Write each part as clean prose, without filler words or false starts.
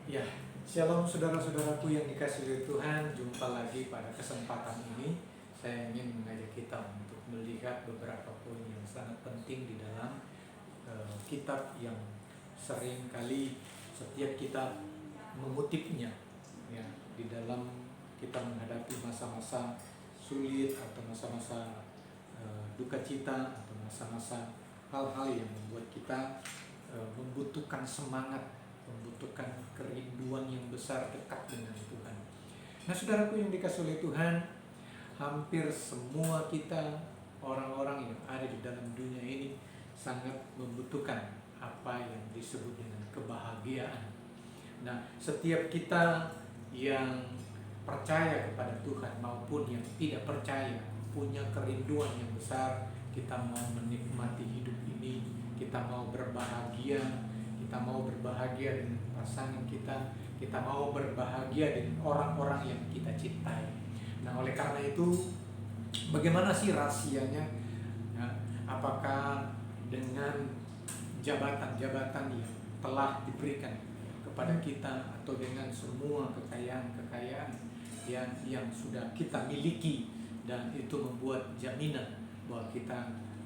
Ya, shalom saudara-saudaraku yang dikasihi oleh Tuhan. Jumpa lagi pada kesempatan ini. Saya ingin mengajak kita untuk melihat beberapa poin yang sangat penting di dalam kitab yang sering kali setiap kita mengutipnya, ya, di dalam kita menghadapi masa-masa sulit atau masa-masa duka cita atau masa-masa hal-hal yang membuat kita membutuhkan semangat, membutuhkan kerinduan yang besar dekat dengan Tuhan. Nah, saudaraku yang dikasihi oleh Tuhan, hampir semua kita orang-orang yang ada di dalam dunia ini sangat membutuhkan apa yang disebut dengan kebahagiaan. Nah, setiap kita yang percaya kepada Tuhan maupun yang tidak percaya punya kerinduan yang besar. Kita mau menikmati hidup ini, kita mau berbahagia, kita mau berbahagia dengan pasangan kita mau berbahagia dengan orang-orang yang kita cintai. Nah, oleh karena itu, bagaimana sih rahasianya? Ya, apakah dengan jabatan-jabatan yang telah diberikan kepada kita atau dengan semua kekayaan-kekayaan yang sudah kita miliki dan itu membuat jaminan bahwa kita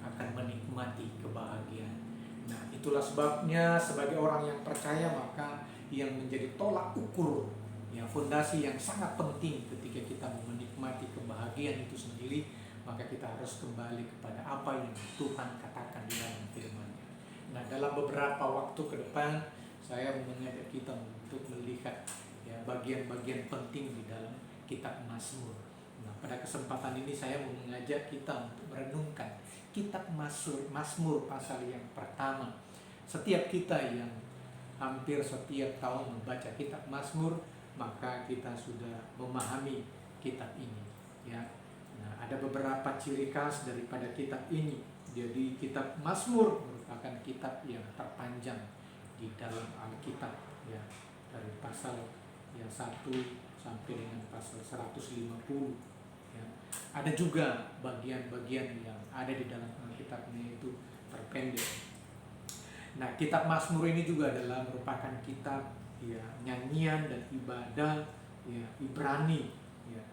akan menikmati kebahagiaan. Nah, itulah sebabnya sebagai orang yang percaya maka yang menjadi tolak ukur, ya, fondasi yang sangat penting ketika kita menikmati kebahagiaan itu sendiri, maka kita harus kembali kepada apa yang Tuhan katakan di dalam firman-Nya. Nah, dalam beberapa waktu ke depan saya mengajak kita untuk melihat, ya, bagian-bagian penting di dalam kitab Mazmur. Nah, pada kesempatan ini saya mau mengajak kita untuk merenungkan kitab Mazmur pasal yang pertama. Setiap kita yang hampir setiap tahun membaca kitab Mazmur, maka kita sudah memahami kitab ini, ya. Nah, ada beberapa ciri khas daripada kitab ini. Jadi kitab Mazmur merupakan kitab yang terpanjang di dalam Alkitab, ya, dari pasal yang 1 sampai dengan pasal 150, ya. Ada juga bagian-bagian yang ada di dalam Alkitabnya itu terpendek. Nah, kitab Mazmur ini juga adalah merupakan kitab, ya, nyanyian dan ibadah, ya, Ibrani, ya.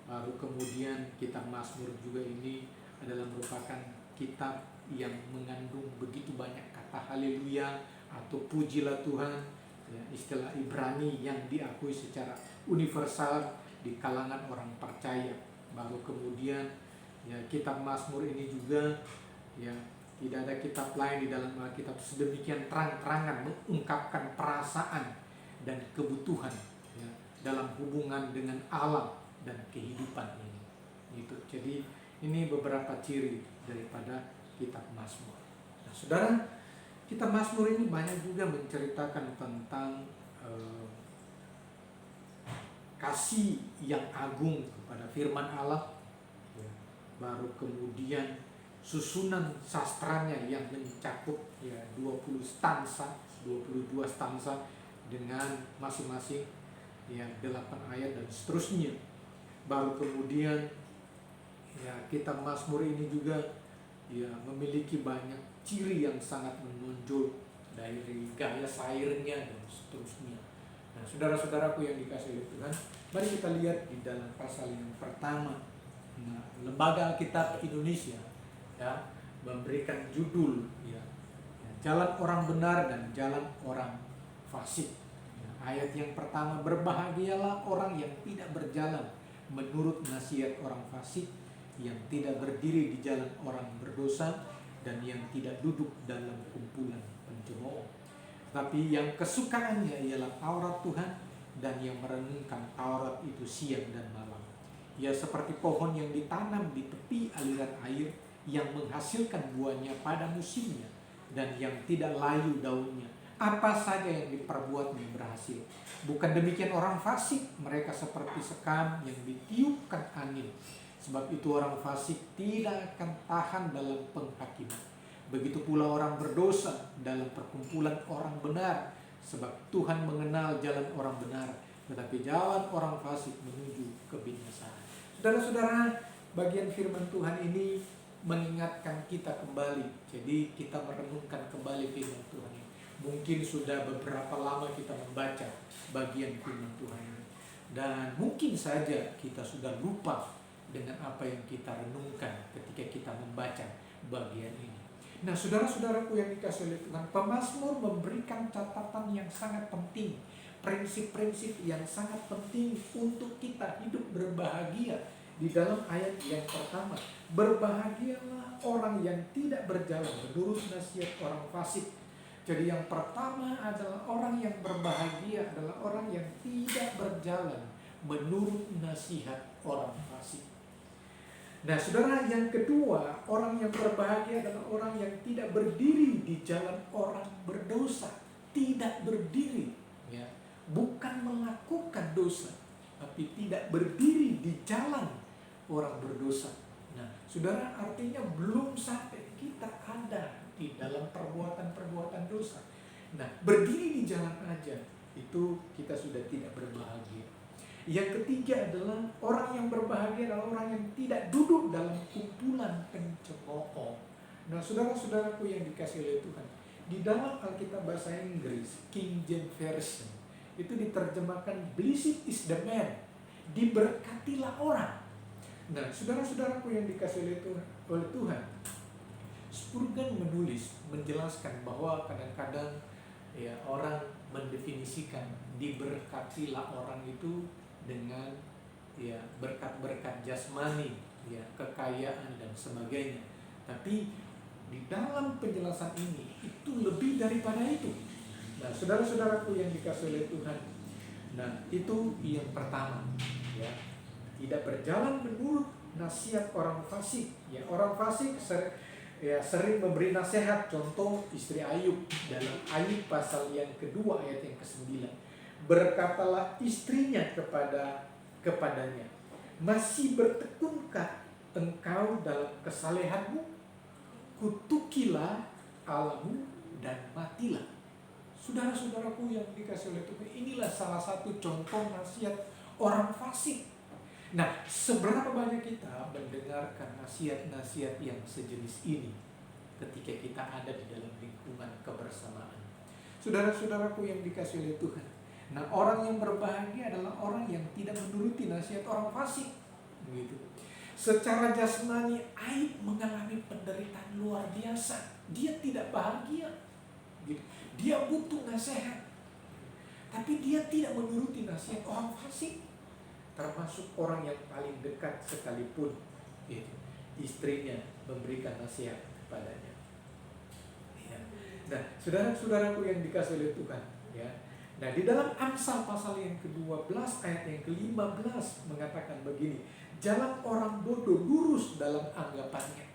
Lalu kemudian kitab Mazmur juga ini adalah merupakan kitab yang mengandung begitu banyak kata haleluya atau pujilah Tuhan, ya, istilah Ibrani yang diakui secara universal di kalangan orang percaya. Baru kemudian, ya, kitab Mazmur ini juga, ya, tidak ada kitab lain di dalam Alkitab sedemikian terang-terangan mengungkapkan perasaan dan kebutuhan, ya, dalam hubungan dengan Allah dan kehidupan ini. Gitu. Jadi ini beberapa ciri daripada kitab Mazmur. Nah, saudara, kitab Mazmur ini banyak juga menceritakan tentang kasih yang agung kepada firman Allah, ya. Baru kemudian susunan sastranya yang mencakup, ya, 20 stansa, 22 stansa dengan masing-masing, ya, 8 ayat dan seterusnya. Baru kemudian, ya, kitab Mazmur ini juga, ya, memiliki banyak ciri yang sangat menonjol dari gaya syairnya dan seterusnya. Nah, saudara-saudaraku yang dikasihi Tuhan, mari kita lihat di dalam pasal yang pertama. Nah, Lembaga Alkitab Indonesia, ya, memberikan judul, ya, Jalan Orang Benar dan Jalan Orang Fasik. Ya, ayat yang pertama, berbahagialah orang yang tidak berjalan menurut nasihat orang fasik, yang tidak berdiri di jalan orang berdosa, dan yang tidak duduk dalam kumpulan pencemooh. Tapi yang kesukaannya ialah Taurat Tuhan, dan yang merenungkan Taurat itu siang dan malam. Ia seperti pohon yang ditanam di tepi aliran air, yang menghasilkan buahnya pada musimnya, dan yang tidak layu daunnya. Apa saja yang diperbuatnya berhasil. Bukan demikian orang fasik, mereka seperti sekam yang ditiupkan angin. Sebab itu orang fasik tidak akan tahan dalam penghakiman. Begitu pula orang berdosa dalam perkumpulan orang benar. Sebab Tuhan mengenal jalan orang benar, tetapi jalan orang fasik menuju kebinasaan. Saudara-saudara, bagian firman Tuhan ini mengingatkan kita kembali. Jadi kita merenungkan kembali firman Tuhan ini. Mungkin sudah beberapa lama kita membaca bagian firman Tuhan ini. Dan mungkin saja kita sudah lupa dengan apa yang kita renungkan ketika kita membaca bagian ini. Nah, saudara-saudaraku yang dikasihi oleh Tuhan, pemazmur memberikan catatan yang sangat penting, prinsip-prinsip yang sangat penting untuk kita hidup berbahagia. Di dalam ayat yang pertama, berbahagialah orang yang tidak berjalan menurut nasihat orang fasik. Jadi yang pertama adalah orang yang berbahagia adalah orang yang tidak berjalan menurut nasihat orang fasik. Nah, saudara, yang kedua, orang yang berbahagia adalah orang yang tidak berdiri di jalan orang berdosa. Tidak berdiri, ya, bukan melakukan dosa, tapi tidak berdiri di jalan orang berdosa. Nah, saudara, artinya belum sampai kita ada di dalam perbuatan-perbuatan dosa. Nah, berdiri di jalan aja itu kita sudah tidak berbahagia. Yang ketiga adalah orang yang berbahagia adalah orang yang tidak duduk dalam kumpulan pencemooh. Nah, saudara-saudaraku yang dikasihi oleh Tuhan, di dalam Alkitab bahasa Inggris King James Version itu diterjemahkan blessed is the man, diberkatilah orang. Nah, saudara-saudaraku yang dikasihi oleh Tuhan, Spurgeon menulis, menjelaskan bahwa kadang-kadang ya orang mendefinisikan diberkatilah orang itu dengan ya berkat-berkat jasmani, ya kekayaan dan sebagainya. Tapi di dalam penjelasan ini itu lebih daripada itu. Nah, saudara-saudaraku yang dikasihi oleh Tuhan, nah itu yang pertama, ya, tidak berjalan menurut nasihat orang fasik. Ya, orang fasik sering memberi nasihat. Contoh istri Ayub dalam Ayub pasal yang kedua ayat yang ke-9. Berkatalah istrinya kepadanya, masih bertekunkah engkau dalam kesalehanmu? Kutukilah Allahmu dan matilah. Saudara-saudaraku yang dikasihi oleh Tuhan, inilah salah satu contoh nasihat orang fasik. Nah, seberapa banyak kita mendengarkan nasihat-nasihat yang sejenis ini ketika kita ada di dalam lingkungan kebersamaan? Saudara-saudaraku yang dikasihi oleh Tuhan, nah orang yang berbahagia adalah orang yang tidak menuruti nasihat orang fasik. Begitu. Secara jasmani Ayub mengalami penderitaan luar biasa. Dia tidak bahagia. Gitu. Dia butuh nasihat, tapi dia tidak menuruti nasihat orang fasik. Termasuk orang yang paling dekat sekalipun, gitu, istrinya memberikan nasihat kepadanya. Ya. Nah, saudara-saudaraku yang dikasihi oleh Tuhan, ya. Nah, di dalam Amsal pasal yang ke-12 ayat yang ke-15 mengatakan begini, jalan orang bodoh lurus dalam anggapannya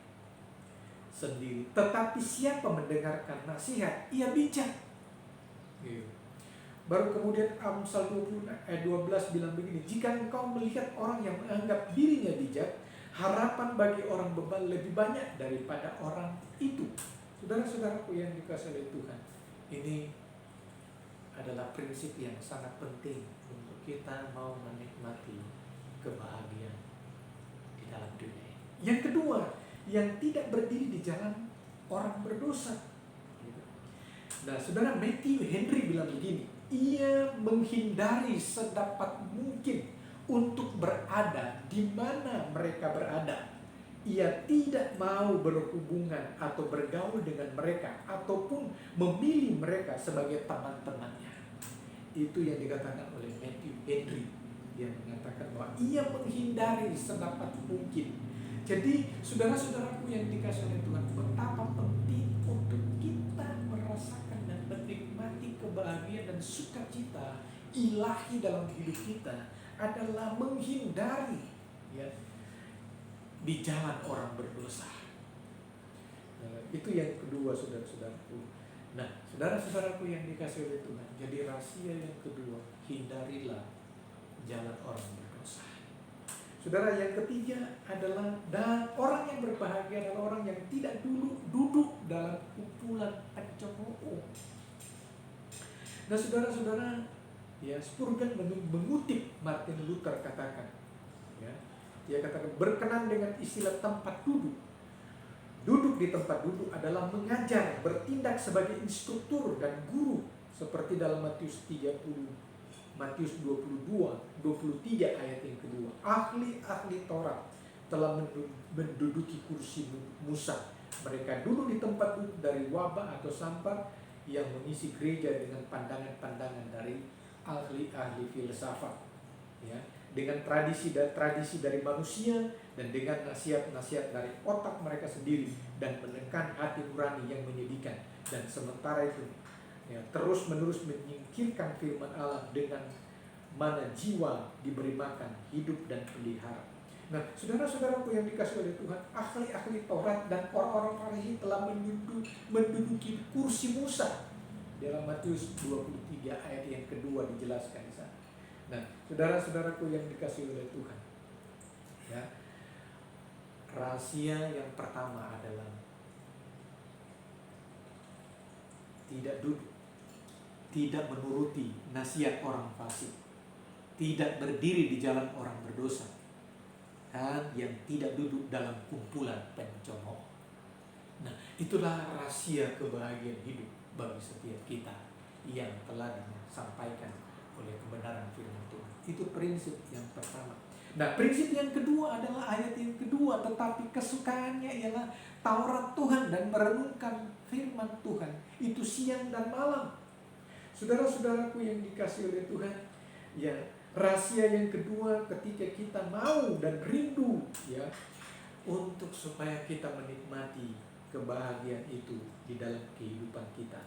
sendiri, tetapi siapa mendengarkan nasihat, ia bijak. Gitu. Baru kemudian Amsal 20 ayat 12 bilang begini, jika engkau melihat orang yang menganggap dirinya bijak, harapan bagi orang bebal lebih banyak daripada orang itu. Saudara-saudaraku yang dikasihi oleh Tuhan, ini adalah prinsip yang sangat penting untuk kita mau menikmati kebahagiaan di dalam dunia ini. Yang kedua, yang tidak berdiri di jalan orang berdosa. Nah, saudara, Matthew Henry bilang begini, ia menghindari sedapat mungkin untuk berada di mana mereka berada. Ia tidak mau berhubungan atau bergaul dengan mereka ataupun memilih mereka sebagai teman-temannya. Itu yang dikatakan oleh Matthew Henry, yang mengatakan bahwa ia menghindari sedapat mungkin. Jadi saudara-saudaraku yang dikasihi oleh Tuhan, betapa penting untuk kita merasakan dan menikmati kebahagiaan dan sukacita ilahi dalam hidup kita adalah menghindari, ya, di jalan orang berdosa. Nah, itu yang kedua, saudara-saudaraku. Nah, saudara-saudaraku yang dikasihi oleh Tuhan, jadi rahasia yang kedua, hindarilah jalan orang berdosa. Saudara, yang ketiga adalah, dan orang yang berbahagia adalah orang yang tidak duduk dalam kumpulan pencemooh. Nah, saudara-saudara, ya, Spurgeon mengutip Martin Luther katakan, ya, dia katakan berkenan dengan istilah tempat duduk. Duduk di tempat duduk adalah mengajar, bertindak sebagai instruktur dan guru. Seperti dalam Matius 30, Matius 22, 23 ayat yang kedua. Ahli-ahli Taurat telah menduduki kursi Musa. Mereka duduk di tempat duduk dari wabah atau sampar yang mengisi gereja dengan pandangan-pandangan dari ahli-ahli filsafat, ya, dengan tradisi dari manusia dan dengan nasihat-nasihat dari otak mereka sendiri dan menekan hati nurani yang menyedihkan. Dan sementara itu, ya, terus menerus menyingkirkan firman Allah dengan mana jiwa diberi makan, hidup dan pelihara. Nah, saudara-saudaraku yang dikasih oleh Tuhan, ahli-ahli Taurat dan orang-orang Farisi telah menduduki kursi Musa. Dalam Matius 23 ayat yang kedua dijelaskan di sana. Nah, saudara-saudaraku yang dikasih oleh Tuhan, ya, rahasia yang pertama adalah tidak duduk, tidak menuruti nasihat orang fasik, tidak berdiri di jalan orang berdosa, dan yang tidak duduk dalam kumpulan pencemooh. Nah, itulah rahasia kebahagiaan hidup bagi setiap kita yang telah disampaikan oleh kebenaran firman Tuhan. Itu prinsip yang pertama. Nah, prinsip yang kedua adalah ayat yang kedua, tetapi kesukaannya ialah Taurat Tuhan dan merenungkan firman Tuhan itu siang dan malam. Saudara-saudaraku yang dikasih oleh Tuhan, ya, rahasia yang kedua ketika kita mau dan rindu, ya, untuk supaya kita menikmati kebahagiaan itu di dalam kehidupan kita,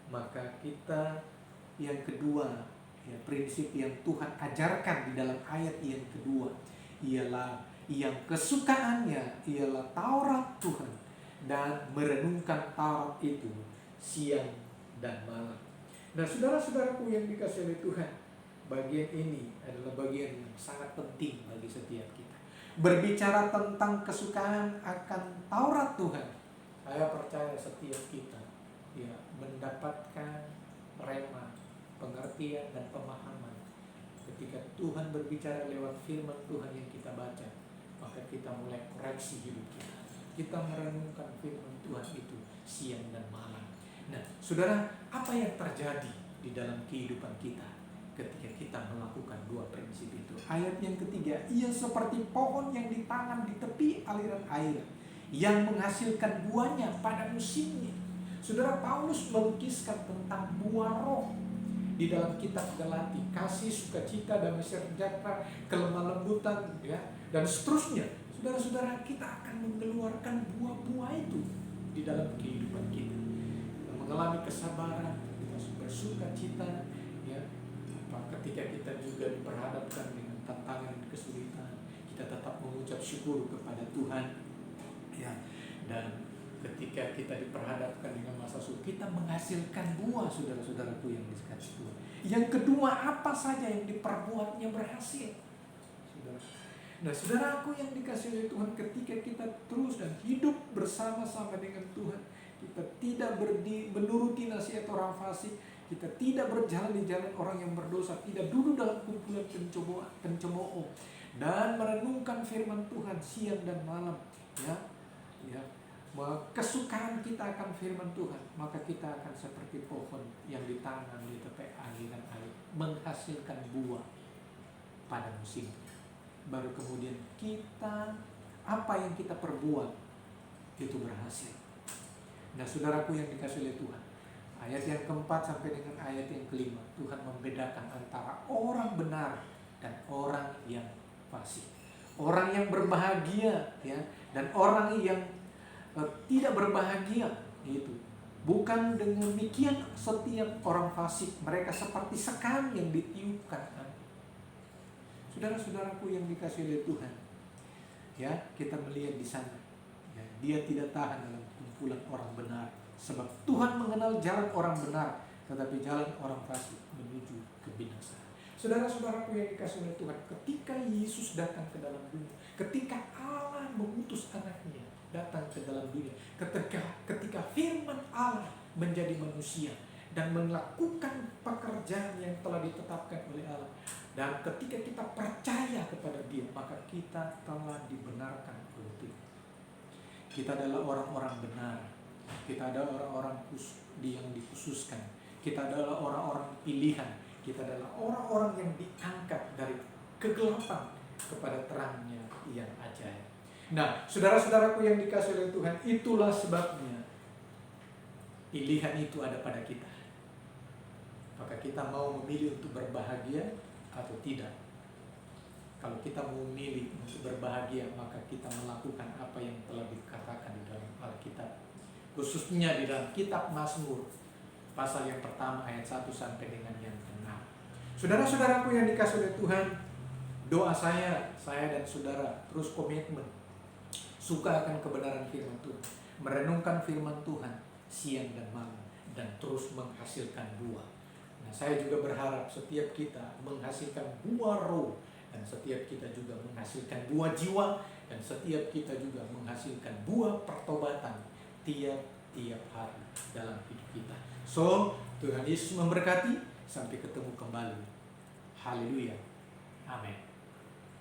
maka kita yang kedua, ya, prinsip yang Tuhan ajarkan di dalam ayat yang kedua ialah yang kesukaannya ialah Taurat Tuhan dan merenungkan Taurat itu siang dan malam. Nah, saudara-saudaraku yang dikasih oleh Tuhan, bagian ini adalah bagian yang sangat penting bagi setiap kita. Berbicara tentang kesukaan akan Taurat Tuhan, saya percaya setiap kita, ya, mendapatkan rema, pengertian dan pemahaman. Ketika Tuhan berbicara lewat firman Tuhan yang kita baca, maka kita mulai koreksi hidup kita. Kita merenungkan firman Tuhan itu siang dan malam. Nah, saudara, apa yang terjadi di dalam kehidupan kita ketika kita melakukan dua prinsip itu? Ayat yang ketiga, ia seperti pohon yang ditanam di tepi aliran air, yang menghasilkan buahnya pada musimnya. Saudara, Paulus melukiskan tentang buah roh di dalam kitab Galati: kasih, sukacita, damai sejahtera, kelemah lembutan, ya, dan seterusnya. Saudara-saudara, kita akan mengeluarkan buah-buah itu di dalam kehidupan kita. Kita mengalami kesabaran, kita bersukacita, ya. Ketika kita juga diperhadapkan dengan tantangan dan kesulitan, kita tetap mengucap syukur kepada Tuhan, ya. Dan ketika kita diperhadapkan dengan masa sulit, kita menghasilkan buah, saudara-saudaraku yang dikasihi Tuhan. Yang kedua, apa saja yang diperbuatnya berhasil. Saudara. Nah, saudaraku yang dikasihi oleh Tuhan, ketika kita terus dan hidup bersama-sama dengan Tuhan, kita tidak menuruti nasihat orang fasik, kita tidak berjalan di jalan orang yang berdosa, tidak duduk dalam kumpulan pencemooh, dan merenungkan firman Tuhan siang dan malam, ya, ya. Kesukaan kita akan firman Tuhan, maka kita akan seperti pohon yang ditanam di tepi aliran air, menghasilkan buah pada musimnya. Baru kemudian kita, apa yang kita perbuat itu berhasil. Nah, saudaraku yang dikasihi oleh Tuhan, ayat yang keempat sampai dengan ayat yang kelima, Tuhan membedakan antara orang benar dan orang yang fasik, orang yang berbahagia, ya, dan orang yang tidak berbahagia. Itu bukan demikian setiap orang fasik, mereka seperti sekam yang ditiupkan. Saudara-saudaraku yang dikasihi oleh Tuhan, ya, kita melihat di sana, ya, dia tidak tahan dalam kumpulan orang benar, sebab Tuhan mengenal jalan orang benar, tetapi jalan orang fasik menuju kebinasaan. Saudara-saudaraku yang dikasihi oleh Tuhan, ketika Yesus datang ke dalam dunia, ketika Allah mengutus anaknya datang ke dalam dunia, ketika firman Allah menjadi manusia dan melakukan pekerjaan yang telah ditetapkan oleh Allah, dan ketika kita percaya kepada Dia, maka kita telah dibenarkan oleh Tuhan. Kita adalah orang-orang benar. Kita adalah orang-orang yang dikhususkan. Kita adalah orang-orang pilihan. Kita adalah orang-orang yang diangkat dari kegelapan kepada terangnya yang ajaib. Nah, saudara-saudaraku yang dikasihi oleh Tuhan, itulah sebabnya pilihan itu ada pada kita. Maka kita mau memilih untuk berbahagia atau tidak. Kalau kita mau memilih untuk berbahagia, maka kita melakukan apa yang telah dikatakan di dalam Alkitab. Khususnya di dalam kitab Mazmur, pasal yang pertama ayat 1 sampai dengan yang ke-6. Saudara-saudaraku yang dikasihi oleh Tuhan, doa saya dan saudara terus komitmen suka akan kebenaran firman Tuhan, merenungkan firman Tuhan siang dan malam, dan terus menghasilkan buah. Nah, saya juga berharap setiap kita menghasilkan buah roh, dan setiap kita juga menghasilkan buah jiwa, dan setiap kita juga menghasilkan buah pertobatan tiap hari dalam hidup kita. So, Tuhan Yesus memberkati. Sampai ketemu kembali. Haleluya.